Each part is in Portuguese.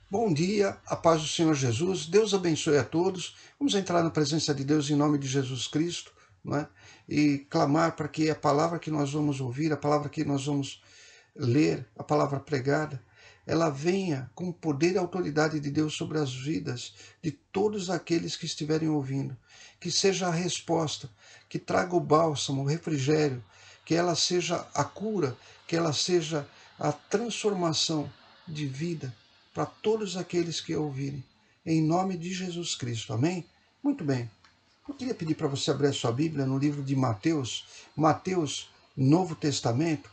Bom dia, a paz do Senhor Jesus, Deus abençoe a todos. Vamos entrar na presença de Deus em nome de Jesus Cristo, não é? E clamar para que a palavra que nós vamos ouvir, a palavra que nós vamos ler, a palavra pregada, ela venha com o poder e autoridade de Deus sobre as vidas de todos aqueles que estiverem ouvindo. Que seja a resposta, que traga o bálsamo, o refrigério, que ela seja a cura, que ela seja a transformação de vida para todos aqueles que ouvirem. Em nome de Jesus Cristo. Amém? Muito bem. Eu queria pedir para você abrir a sua Bíblia no livro de Mateus, Mateus, Novo Testamento.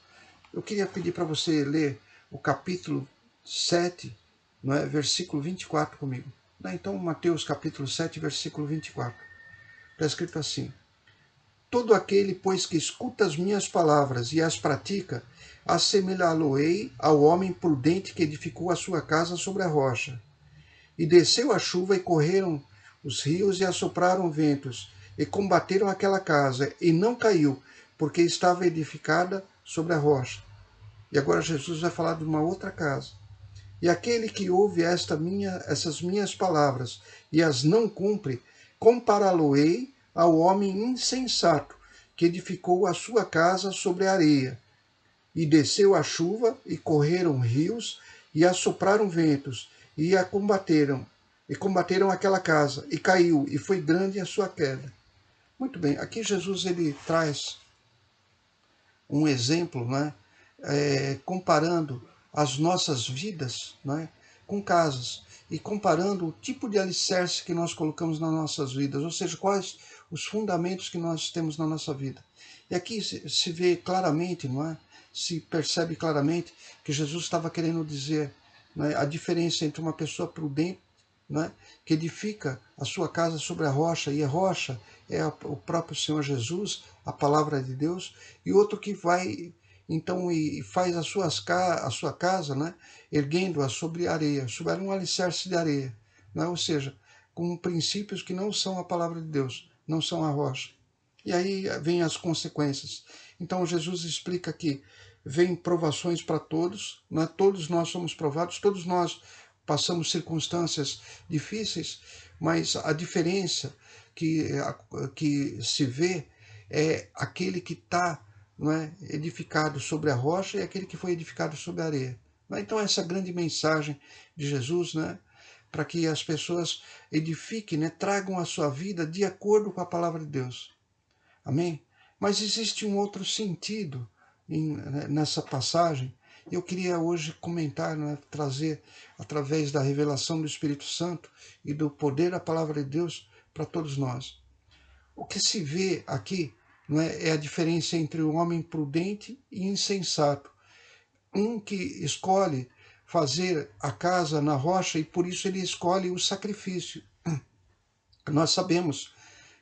Eu queria pedir para você ler o capítulo 7, não é? Versículo 24 comigo. Então, Mateus capítulo 7, versículo 24. Está escrito assim: todo aquele, pois, que escuta as minhas palavras e as pratica, assemelhá-lo-ei ao homem prudente que edificou a sua casa sobre a rocha. E desceu a chuva, e correram os rios, e assopraram ventos, e combateram aquela casa, e não caiu, porque estava edificada sobre a rocha. E agora Jesus vai falar de uma outra casa. E aquele que ouve essas minhas palavras e as não cumpre, compará-lo-ei ao homem insensato, que edificou a sua casa sobre a areia. E desceu a chuva, e correram rios, e assopraram ventos, e combateram aquela casa, e caiu, e foi grande a sua queda. Muito bem, aqui Jesus ele traz um exemplo, né, comparando as nossas vidas, né, com casas, e comparando o tipo de alicerce que nós colocamos nas nossas vidas, ou seja, quais os fundamentos que nós temos na nossa vida. E aqui se vê claramente, não é? Se percebe claramente que Jesus estava querendo dizer, né, a diferença entre uma pessoa prudente, né, que edifica a sua casa sobre a rocha, e a rocha é o próprio Senhor Jesus, a palavra de Deus, e outro que vai então e faz a sua casa, né, erguendo-a sobre areia, sobre um alicerce de areia, né, ou seja, com princípios que não são a palavra de Deus, não são a rocha. E aí vem as consequências. Então Jesus explica que vem provações para todos, né? Todos nós somos provados, todos nós passamos circunstâncias difíceis, mas a diferença que se vê é aquele que está, não é, edificado sobre a rocha e aquele que foi edificado sobre a areia. Então essa grande mensagem de Jesus, né, para que as pessoas edifiquem, né, tragam a sua vida de acordo com a palavra de Deus. Amém? Mas existe um outro sentido nessa passagem. Eu queria hoje comentar, né, trazer através da revelação do Espírito Santo e do poder da palavra de Deus para todos nós. O que se vê aqui, não é a diferença entre o homem prudente e insensato. Um que escolhe fazer a casa na rocha e por isso ele escolhe o sacrifício. Nós sabemos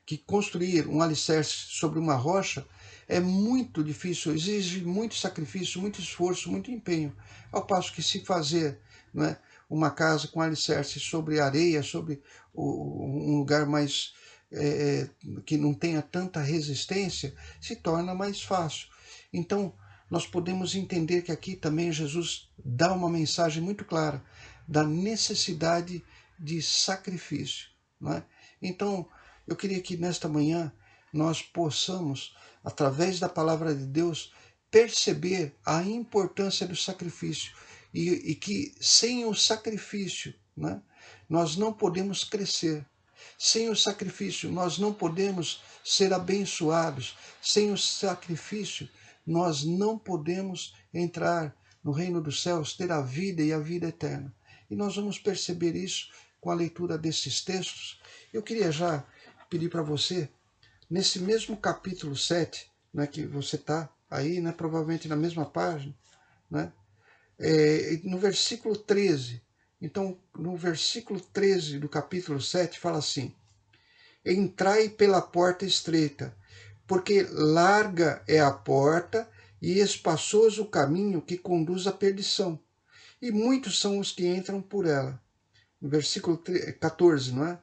que construir um alicerce sobre uma rocha é muito difícil, exige muito sacrifício, muito esforço, muito empenho. Ao passo que se fazer, não é, uma casa com alicerce sobre areia, sobre um lugar mais que não tenha tanta resistência, se torna mais fácil. Então, nós podemos entender que aqui também Jesus dá uma mensagem muito clara da necessidade de sacrifício. Não é? Então, eu queria que nesta manhã nós possamos, através da palavra de Deus, perceber a importância do sacrifício e que sem o sacrifício, né, nós não podemos crescer. Sem o sacrifício, nós não podemos ser abençoados. Sem o sacrifício, nós não podemos entrar no reino dos céus, ter a vida e a vida eterna. E nós vamos perceber isso com a leitura desses textos. Eu queria já pedir para você, nesse mesmo capítulo 7, né, que você está aí, né, provavelmente na mesma página, né, no versículo 13. Então, no versículo 13 do capítulo 7, fala assim: entrai pela porta estreita, porque larga é a porta e espaçoso o caminho que conduz à perdição, e muitos são os que entram por ela. No versículo 14, não é?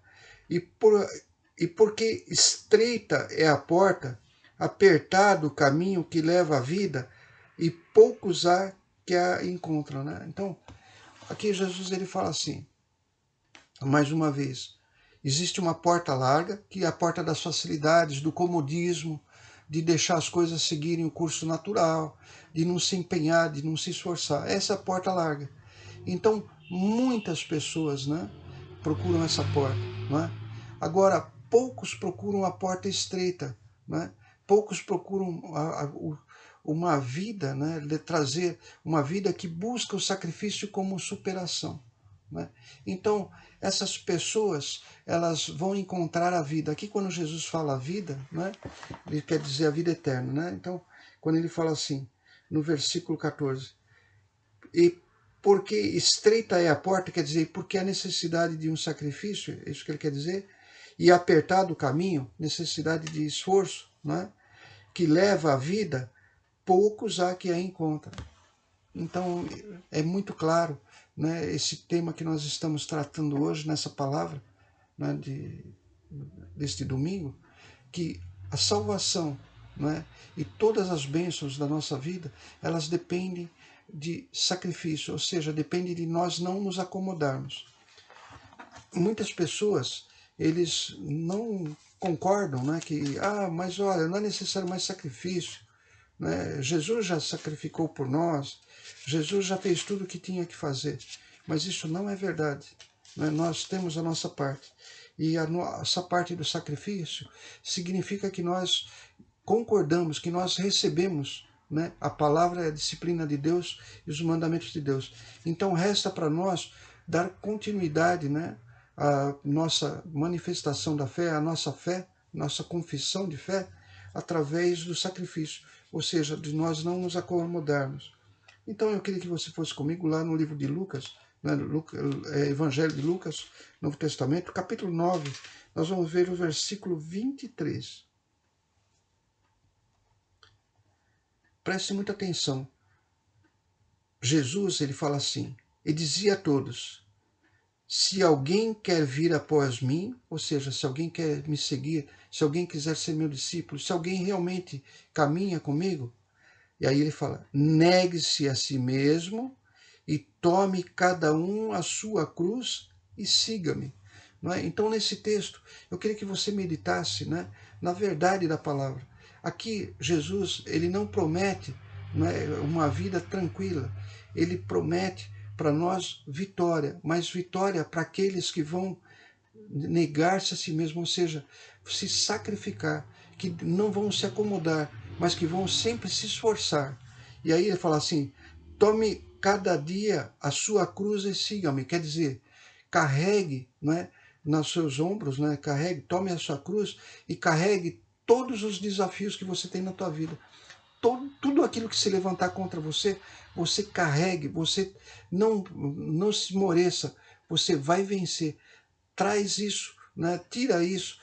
E porque estreita é a porta, apertado o caminho que leva à vida, e poucos há que a encontram, né? Então, aqui Jesus ele fala assim, mais uma vez, existe uma porta larga, que é a porta das facilidades, do comodismo, de deixar as coisas seguirem o curso natural, de não se empenhar, de não se esforçar. Essa é a porta larga. Então, muitas pessoas, né, procuram essa porta. Né? Agora, poucos procuram a porta estreita. Né? Poucos procuram uma vida, né, de trazer uma vida que busca o sacrifício como superação. Né? Então, essas pessoas, elas vão encontrar a vida. Aqui, quando Jesus fala a vida, né, ele quer dizer a vida eterna. Né? Então, quando ele fala assim, no versículo 14, e porque estreita é a porta, quer dizer, porque há necessidade de um sacrifício, é isso que ele quer dizer, e apertado o caminho, necessidade de esforço, né, que leva à vida, poucos há que a encontram. Então, é muito claro, né, esse tema que nós estamos tratando hoje, nessa palavra, né, deste domingo, que a salvação, né, e todas as bênçãos da nossa vida, elas dependem de sacrifício, ou seja, depende de nós não nos acomodarmos. Muitas pessoas, eles não concordam, né, que, mas olha, não é necessário mais sacrifício, né? Jesus já sacrificou por nós, Jesus já fez tudo o que tinha que fazer, mas isso não é verdade. Né? Nós temos a nossa parte, e essa parte do sacrifício significa que nós concordamos, que nós recebemos, né, a palavra, a disciplina de Deus e os mandamentos de Deus. Então resta para nós dar continuidade, né, à nossa manifestação da fé, à nossa fé, nossa confissão de fé, através do sacrifício, ou seja, de nós não nos acomodarmos. Então eu queria que você fosse comigo lá no livro de Lucas, né, Evangelho de Lucas, Novo Testamento, capítulo 9, nós vamos ver o versículo 23. Preste muita atenção. Jesus, ele fala assim, e dizia a todos, se alguém quer vir após mim, ou seja, se alguém quer me seguir, se alguém quiser ser meu discípulo, se alguém realmente caminha comigo, e aí ele fala, negue-se a si mesmo e tome cada um a sua cruz e siga-me. Não é? Então, nesse texto, eu queria que você meditasse, né, na verdade da palavra. Aqui, Jesus, ele não promete, né, uma vida tranquila. Ele promete para nós vitória, mas vitória para aqueles que vão negar-se a si mesmo, ou seja, se sacrificar, que não vão se acomodar, mas que vão sempre se esforçar. E aí ele fala assim, tome cada dia a sua cruz e siga-me, quer dizer, carregue, né, nos seus ombros, né, carregue, tome a sua cruz e carregue todos os desafios que você tem na tua vida. Tudo aquilo que se levantar contra você, você carregue, você não se esmoreça, você vai vencer. Traz isso, né? Tira isso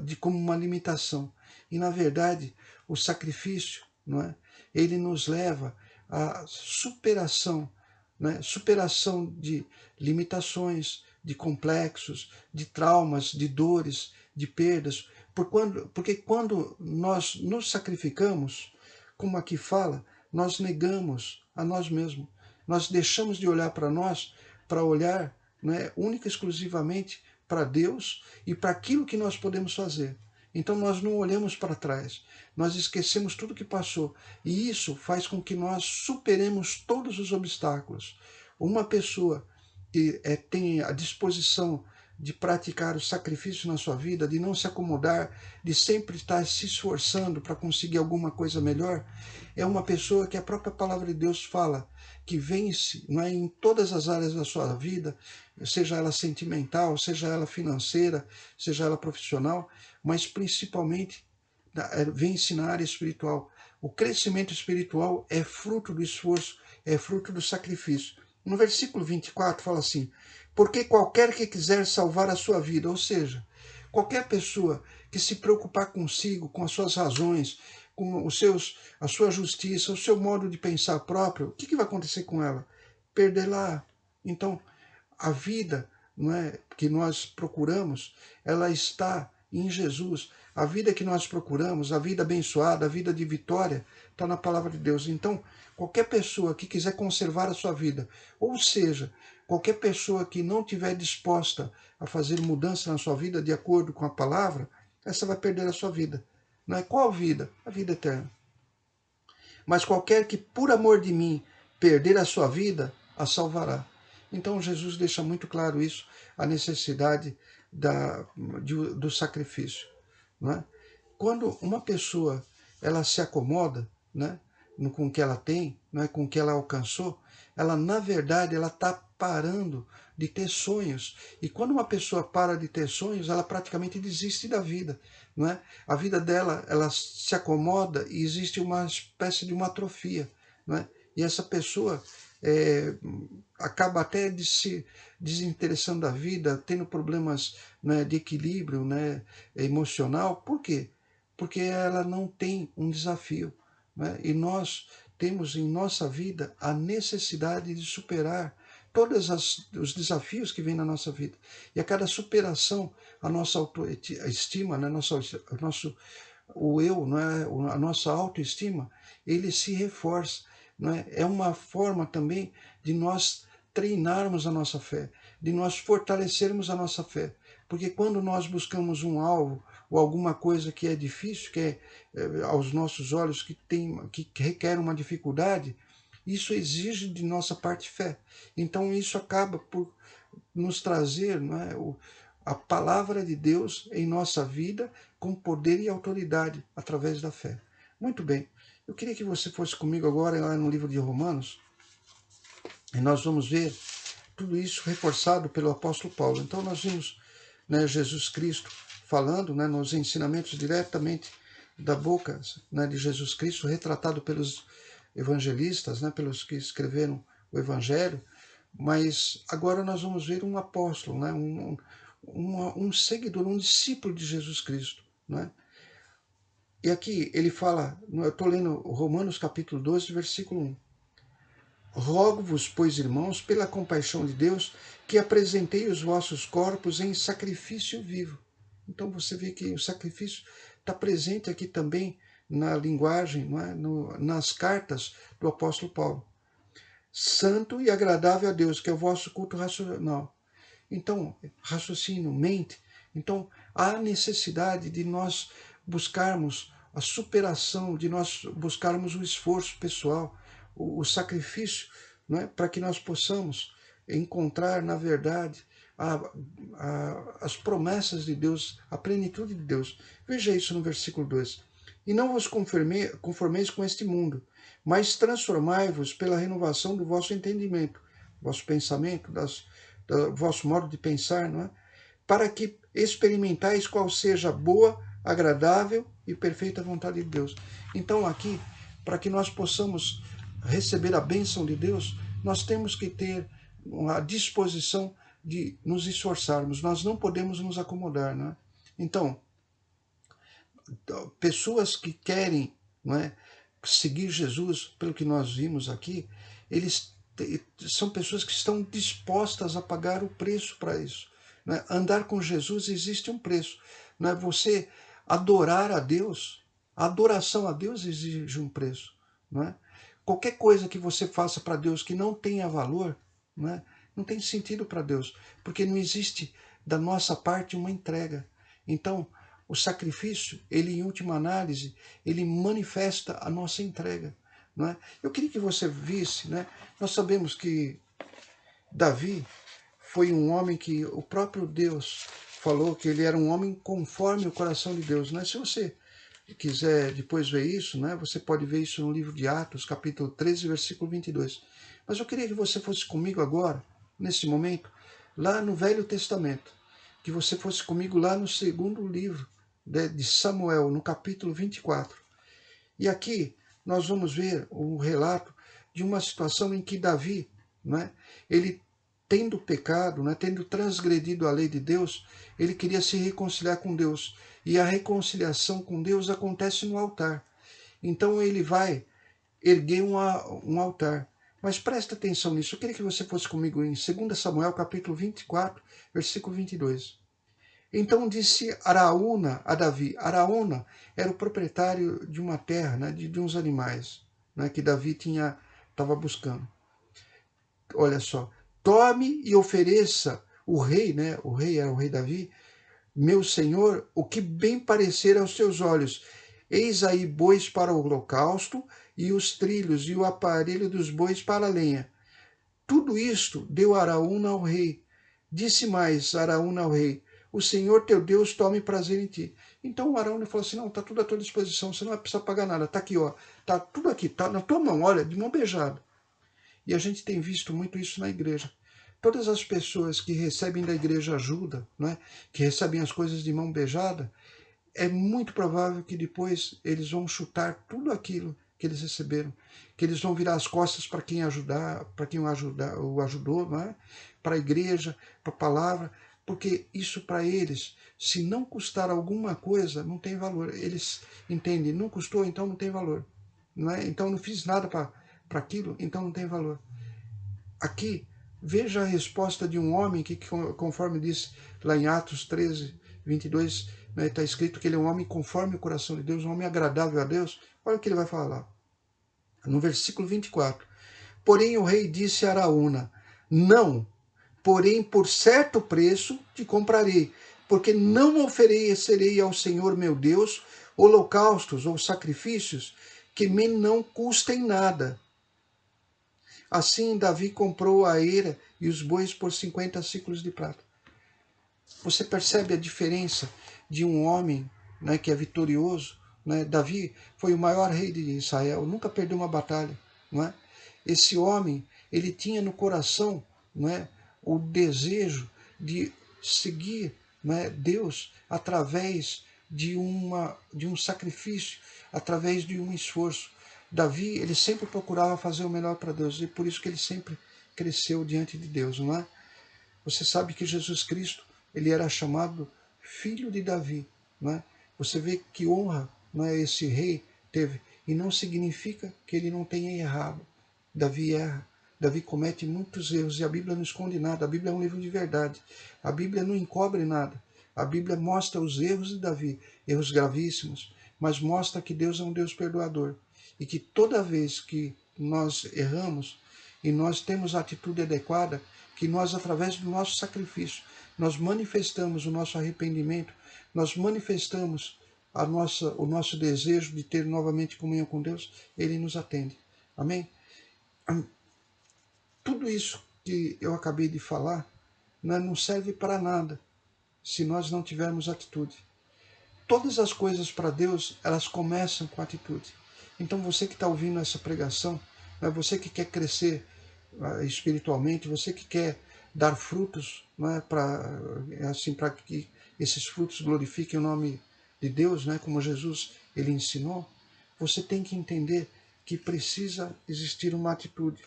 de como uma limitação. E, na verdade, o sacrifício, não é? Ele nos leva à superação, né? Superação de limitações, de complexos, de traumas, de dores, de perdas. Porque quando nós nos sacrificamos, como aqui fala, nós negamos a nós mesmos. Nós deixamos de olhar para nós, para olhar, né, única e exclusivamente para Deus e para aquilo que nós podemos fazer. Então nós não olhamos para trás, nós esquecemos tudo que passou. E isso faz com que nós superemos todos os obstáculos. Uma pessoa que tem a disposição de praticar o sacrifício na sua vida, de não se acomodar, de sempre estar se esforçando para conseguir alguma coisa melhor, é uma pessoa que a própria palavra de Deus fala que vence, não é, em todas as áreas da sua vida, seja ela sentimental, seja ela financeira, seja ela profissional, mas principalmente vence na área espiritual. O crescimento espiritual é fruto do esforço, é fruto do sacrifício. No versículo 24 fala assim, porque qualquer que quiser salvar a sua vida, ou seja, qualquer pessoa que se preocupar consigo, com as suas razões, com a sua justiça, o seu modo de pensar próprio, o que vai acontecer com ela? Perderá. Então, a vida, não é, que nós procuramos, ela está em Jesus. A vida que nós procuramos, a vida abençoada, a vida de vitória, está na palavra de Deus. Então, qualquer pessoa que quiser conservar a sua vida, ou seja, Qualquer pessoa que não estiver disposta a fazer mudança na sua vida de acordo com a palavra, essa vai perder a sua vida. Não é qual vida? A vida eterna. Mas qualquer que, por amor de mim, perder a sua vida, a salvará. Então Jesus deixa muito claro isso, a necessidade do sacrifício. Não é? Quando uma pessoa ela se acomoda, né, com o que ela tem, né, com o que ela alcançou, ela na verdade ela está parando de ter sonhos. E quando uma pessoa para de ter sonhos, ela praticamente desiste da vida. Não é? A vida dela ela se acomoda e existe uma espécie de uma atrofia. Não é? E essa pessoa acaba até de se desinteressando da vida, tendo problemas, né, de equilíbrio, né, emocional. Por quê? Porque ela não tem um desafio. Né? E nós temos em nossa vida a necessidade de superar todos os desafios que vêm na nossa vida. E a cada superação, a nossa autoestima, né? O eu, não é? A nossa autoestima, ele se reforça. Não é? É uma forma também de nós treinarmos a nossa fé, de nós fortalecermos a nossa fé. Porque quando nós buscamos um alvo ou alguma coisa que é difícil, que é aos nossos olhos que requer uma dificuldade, isso exige de nossa parte fé. Então isso acaba por nos trazer, não é, a palavra de Deus em nossa vida com poder e autoridade através da fé. Muito bem, eu queria que você fosse comigo agora lá no livro de Romanos, e nós vamos ver tudo isso reforçado pelo apóstolo Paulo. Então nós vimos, né, Jesus Cristo falando, né, nos ensinamentos diretamente da boca, né, de Jesus Cristo, retratado pelos evangelistas, né, pelos que escreveram o Evangelho. Mas agora nós vamos ver um apóstolo, né, um seguidor, um discípulo de Jesus Cristo. Né? E aqui ele fala, eu estou lendo Romanos capítulo 12, versículo 1. Rogo-vos, pois, irmãos, pela compaixão de Deus, que apresentei os vossos corpos em sacrifício vivo. Então você vê que o sacrifício está presente aqui também na linguagem, não é? Nas cartas do apóstolo Paulo. Santo e agradável a Deus, que é o vosso culto racional. Então, raciocínio, mente. Então, há necessidade de nós buscarmos a superação, de nós buscarmos o esforço pessoal, o sacrifício, não é? Para que nós possamos encontrar, na verdade, as promessas de Deus, a plenitude de Deus. Veja isso no versículo 2. E não vos conformeis com este mundo, mas transformai-vos pela renovação do vosso entendimento, vosso pensamento, do vosso modo de pensar, não é? Para que experimentais qual seja a boa, agradável e perfeita vontade de Deus. Então aqui, para que nós possamos receber a bênção de Deus, nós temos que ter a disposição de nos esforçarmos. Nós não podemos nos acomodar, não é? Então, pessoas que querem, não é, seguir Jesus, pelo que nós vimos aqui, eles são pessoas que estão dispostas a pagar o preço para isso. Né? Andar com Jesus existe um preço. Né? Você adorar a Deus, a adoração a Deus exige um preço. Né? Qualquer coisa que você faça para Deus que não tenha valor, né, não tem sentido para Deus, porque não existe da nossa parte uma entrega. Então, o sacrifício, ele em última análise, ele manifesta a nossa entrega. Não é? Eu queria que você visse, né? Nós sabemos que Davi foi um homem que o próprio Deus falou que ele era um homem conforme o coração de Deus. Né? Se você quiser depois ver isso, né, você pode ver isso no livro de Atos, capítulo 13, versículo 22. Mas eu queria que você fosse comigo agora, nesse momento, lá no Velho Testamento, que você fosse comigo lá no segundo livro de Samuel, no capítulo 24. E aqui nós vamos ver o relato de uma situação em que Davi, né, ele tendo pecado, né, tendo transgredido a lei de Deus, ele queria se reconciliar com Deus. E a reconciliação com Deus acontece no altar. Então ele vai erguer um altar. Mas presta atenção nisso. Eu queria que você fosse comigo em 2 Samuel, capítulo 24, versículo 22. Então disse Araúna a Davi. Araúna era o proprietário de uma terra, né, de uns animais, né, que Davi estava buscando. Olha só. tome e ofereça o rei, né? O rei era o rei Davi, meu senhor, o que bem parecer aos teus olhos. Eis aí bois para o holocausto, e os trilhos e o aparelho dos bois para a lenha. Tudo isto deu Araúna ao rei. Disse mais Araúna ao rei: o Senhor teu Deus tome prazer em ti. Então o Araúna falou assim: não, está tudo à tua disposição, você não vai precisar pagar nada, está aqui, ó, está tudo aqui, está na tua mão, olha, de mão beijada. E a gente tem visto muito isso na igreja. Todas as pessoas que recebem da igreja ajuda, né, que recebem as coisas de mão beijada, é muito provável que depois eles vão chutar tudo aquilo que eles receberam, que eles vão virar as costas para quem ajudar, para quem o ajudou, não é? Para a igreja, para a palavra, porque isso para eles, se não custar alguma coisa, não tem valor. Eles entendem, não custou, então não tem valor, não é? Então não fiz nada para aquilo, então não tem valor. Aqui, veja a resposta de um homem que, conforme diz lá em Atos 13, 22, está escrito que ele é um homem conforme o coração de Deus, um homem agradável a Deus. Olha o que ele vai falar. No versículo 24. Porém o rei disse a Araúna: não, porém por certo preço te comprarei, porque não oferecerei ao Senhor meu Deus holocaustos ou sacrifícios que me não custem nada. Assim Davi comprou a eira e os bois por 50 ciclos de prata. Você percebe a diferença de um homem, né, que é vitorioso, né? Davi foi o maior rei de Israel, nunca perdeu uma batalha. Não é? Esse homem, ele tinha no coração, não é, o desejo de seguir, não é, Deus através de um sacrifício, através de um esforço. Davi, ele sempre procurava fazer o melhor para Deus, e por isso que ele sempre cresceu diante de Deus, não é? Você sabe que Jesus Cristo, ele era chamado filho de Davi, não é? Você vê que honra, não é, esse rei teve, e não significa que ele não tenha errado. Davi erra, Davi comete muitos erros, e a Bíblia não esconde nada, a Bíblia é um livro de verdade, a Bíblia não encobre nada, a Bíblia mostra os erros de Davi, erros gravíssimos, mas mostra que Deus é um Deus perdoador, e que toda vez que nós erramos, e nós temos a atitude adequada, que nós, através do nosso sacrifício, nós manifestamos o nosso arrependimento, nós manifestamos o nosso desejo de ter novamente comunhão com Deus, Ele nos atende. Amém? Tudo isso que eu acabei de falar, né, não serve para nada se nós não tivermos atitude. Todas as coisas para Deus, elas começam com atitude. Então você que está ouvindo essa pregação, né, você que quer crescer espiritualmente, você que quer dar frutos, né, para que esses frutos glorifiquem o nome de Deus, né, como Jesus ele ensinou, você tem que entender que precisa existir uma atitude.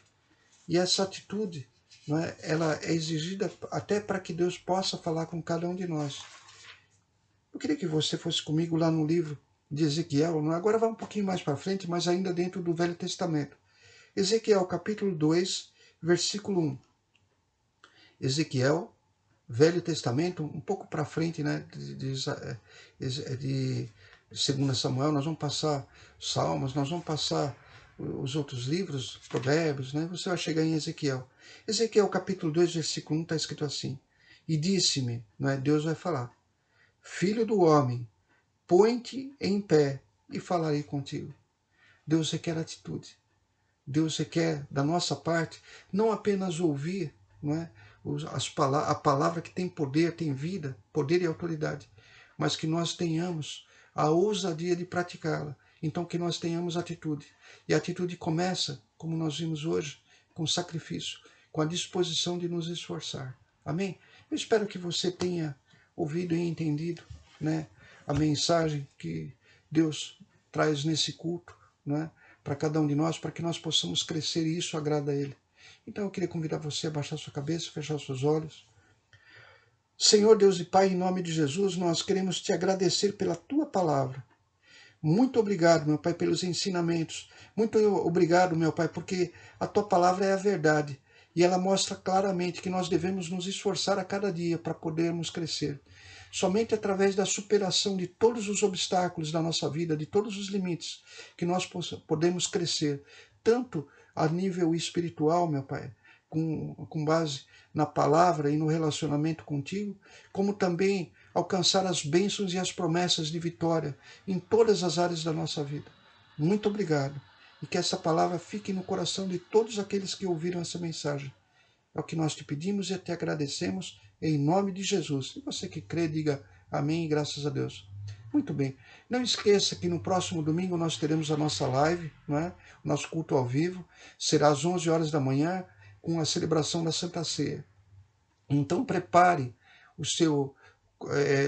E essa atitude, né, ela é exigida até para que Deus possa falar com cada um de nós. Eu queria que você fosse comigo lá no livro de Ezequiel, né? Agora vai um pouquinho mais para frente, mas ainda dentro do Velho Testamento. Ezequiel capítulo 2, versículo 1. Ezequiel, Velho Testamento, um pouco para frente, né, de 2 Samuel, nós vamos passar Salmos, nós vamos passar os outros livros, Provérbios, né, você vai chegar em Ezequiel. Ezequiel capítulo 2, versículo 1 está escrito assim: e disse-me, não é, Deus vai falar, filho do homem, põe-te em pé e falarei contigo. Deus requer atitude. Deus requer da nossa parte não apenas ouvir, não é, a palavra que tem poder, tem vida, poder e autoridade, mas que nós tenhamos a ousadia de praticá-la. Então que nós tenhamos atitude. E a atitude começa, como nós vimos hoje, com sacrifício, com a disposição de nos esforçar. Amém? Eu espero que você tenha ouvido e entendido, né, a mensagem que Deus traz nesse culto, né, para cada um de nós, para que nós possamos crescer e isso agrada a Ele. Então eu queria convidar você a baixar sua cabeça, fechar seus olhos. Senhor Deus e Pai, em nome de Jesus, nós queremos te agradecer pela tua palavra. Muito obrigado, meu Pai, pelos ensinamentos. Muito obrigado, meu Pai, porque a tua palavra é a verdade. E ela mostra claramente que nós devemos nos esforçar a cada dia para podermos crescer. Somente através da superação de todos os obstáculos da nossa vida, de todos os limites, que nós podemos crescer, tanto a nível espiritual, meu Pai, com base na palavra e no relacionamento contigo, como também alcançar as bênçãos e as promessas de vitória em todas as áreas da nossa vida. Muito obrigado. E que essa palavra fique no coração de todos aqueles que ouviram essa mensagem. É o que nós te pedimos e te agradecemos em nome de Jesus. E você que crê, diga amém e graças a Deus. Muito bem. Não esqueça que no próximo domingo nós teremos a nossa live, né? O nosso culto ao vivo. Será às 11 horas da manhã com a celebração da Santa Ceia. Então prepare o seu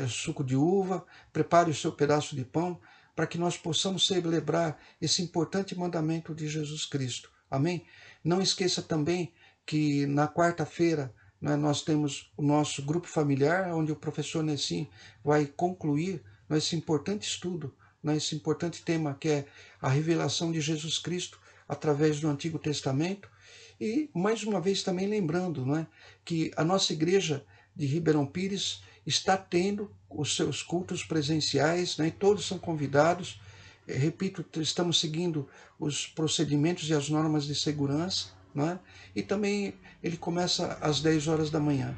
suco de uva, prepare o seu pedaço de pão, para que nós possamos celebrar esse importante mandamento de Jesus Cristo. Amém? Não esqueça também que na quarta-feira, né, nós temos o nosso grupo familiar, onde o professor Nessim vai concluir, né, esse importante estudo, né, esse importante tema que é a revelação de Jesus Cristo através do Antigo Testamento. E, mais uma vez, também lembrando, né, que a nossa igreja de Ribeirão Pires está tendo os seus cultos presenciais, né, e todos são convidados. Repito, estamos seguindo os procedimentos e as normas de segurança, né, e também ele começa às 10 horas da manhã.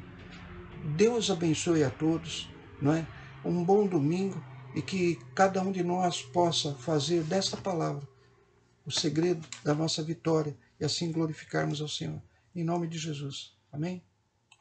Deus abençoe a todos, né, um bom domingo e que cada um de nós possa fazer desta palavra o segredo da nossa vitória e assim glorificarmos ao Senhor. Em nome de Jesus. Amém?